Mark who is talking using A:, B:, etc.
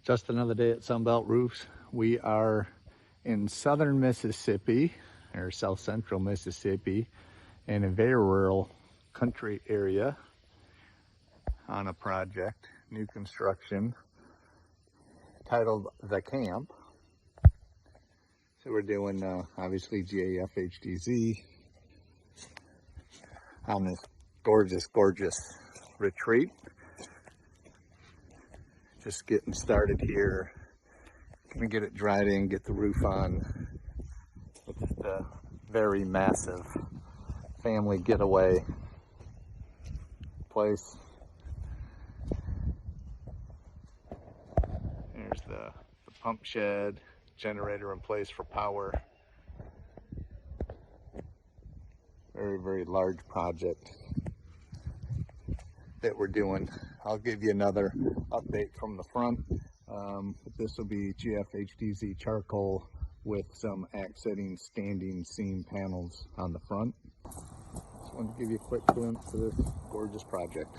A: Just another day at Sunbelt Roofs. We are in southern Mississippi, or south central Mississippi, in a very rural country area on a project, new construction, titled The Camp. So we're doing obviously GAF HDZ on this gorgeous retreat. Just getting started here. Gonna get it dried in, get the roof on. It's a very massive family getaway place. There's the pump shed, generator in place for power. Very large project that we're doing. I'll give you another update from the front. But this will be GF HDZ charcoal with some accenting standing seam panels on the front. Just wanted to give you a quick glimpse of this gorgeous project.